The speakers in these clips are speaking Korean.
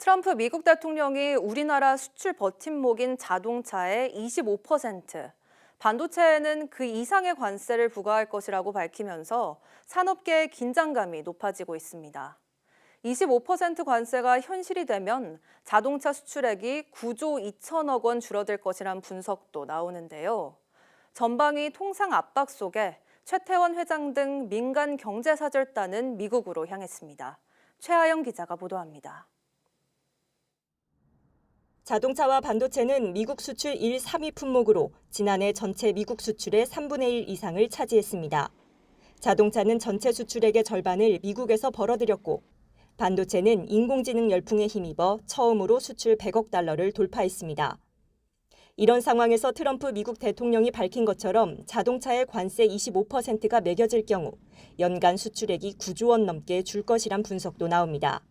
트럼프 미국 대통령이 우리나라 수출 버팀목인 자동차의 25%, 반도체에는 그 이상의 관세를 부과할 것이라고 밝히면서 산업계의 긴장감이 높아지고 있습니다. 25% 관세가 현실이 되면 자동차 수출액이 9조 2천억 원 줄어들 것이란 분석도 나오는데요. 전방위 통상 압박 속에 최태원 회장 등 민간 경제사절단은 미국으로 향했습니다. 최하영 기자가 보도합니다. 자동차와 반도체는 미국 수출 1, 3위 품목으로 지난해 전체 미국 수출의 3분의 1 이상을 차지했습니다. 자동차는 전체 수출액의 절반을 미국에서 벌어들였고, 반도체는 인공지능 열풍에 힘입어 처음으로 수출 100억 달러를 돌파했습니다. 이런 상황에서 트럼프 미국 대통령이 밝힌 것처럼 자동차의 관세 25%가 매겨질 경우 연간 수출액이 9조 원 넘게 줄 것이란 분석도 나옵니다.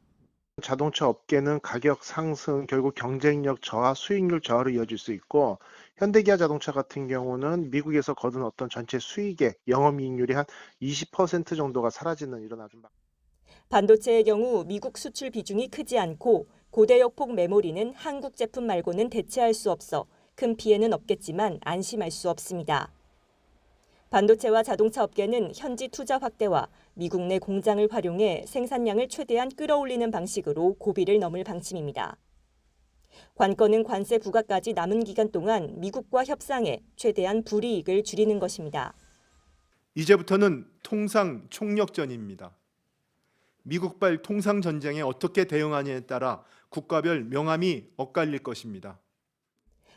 자동차 업계는 가격 상승, 결국 경쟁력 저하, 수익률 저하로 이어질 수 있고, 현대기아 자동차 같은 경우는 미국에서 거둔 어떤 전체 수익의 영업이익률이 한 20% 정도가 사라지는 이런 아주 반도체의 경우 미국 수출 비중이 크지 않고 고대역폭 메모리는 한국 제품 말고는 대체할 수 없어 큰 피해는 없겠지만 안심할 수 없습니다. 반도체와 자동차 업계는 현지 투자 확대와 미국 내 공장을 활용해 생산량을 최대한 끌어올리는 방식으로 고비를 넘을 방침입니다. 관건은 관세 부과까지 남은 기간 동안 미국과 협상해 최대한 불이익을 줄이는 것입니다. 이제부터는 통상 총력전입니다. 미국발 통상 전쟁에 어떻게 대응하느냐에 따라 국가별 명암이 엇갈릴 것입니다.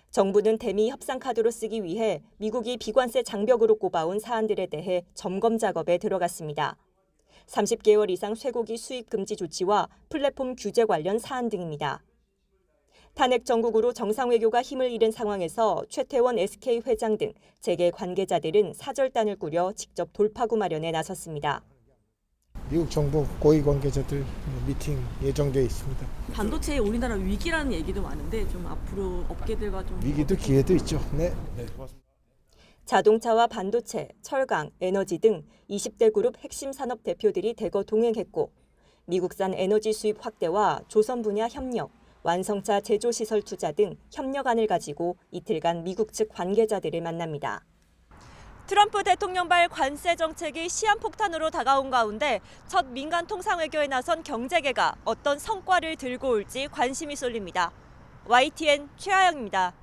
정부는 대미 협상 카드로 쓰기 위해 미국이 비관세 장벽으로 꼽아온 사안들에 대해 점검 작업에 들어갔습니다. 30개월 이상 쇠고기 수입 금지 조치와 플랫폼 규제 관련 사안 등입니다. 탄핵 정국으로 정상외교가 힘을 잃은 상황에서 최태원 SK 회장 등 재계 관계자들은 사절단을 꾸려 직접 돌파구 마련에 나섰습니다. 미국 정부 고위 관계자들 미팅 예정돼 있습니다. 반도체의 우리나라 위기라는 얘기도 많은데 좀 앞으로 업계들과 좀 위기도 기회도 있죠. 네. 자동차와 반도체, 철강, 에너지 등 20대 그룹 핵심 산업 대표들이 대거 동행했고, 미국산 에너지 수입 확대와 조선 분야 협력, 완성차 제조 시설 투자 등 협력안을 가지고 이틀간 미국 측 관계자들을 만납니다. 트럼프 대통령발 관세 정책이 시한폭탄으로 다가온 가운데 첫 민간 통상외교에 나선 경제계가 어떤 성과를 들고 올지 관심이 쏠립니다. YTN 최하영입니다.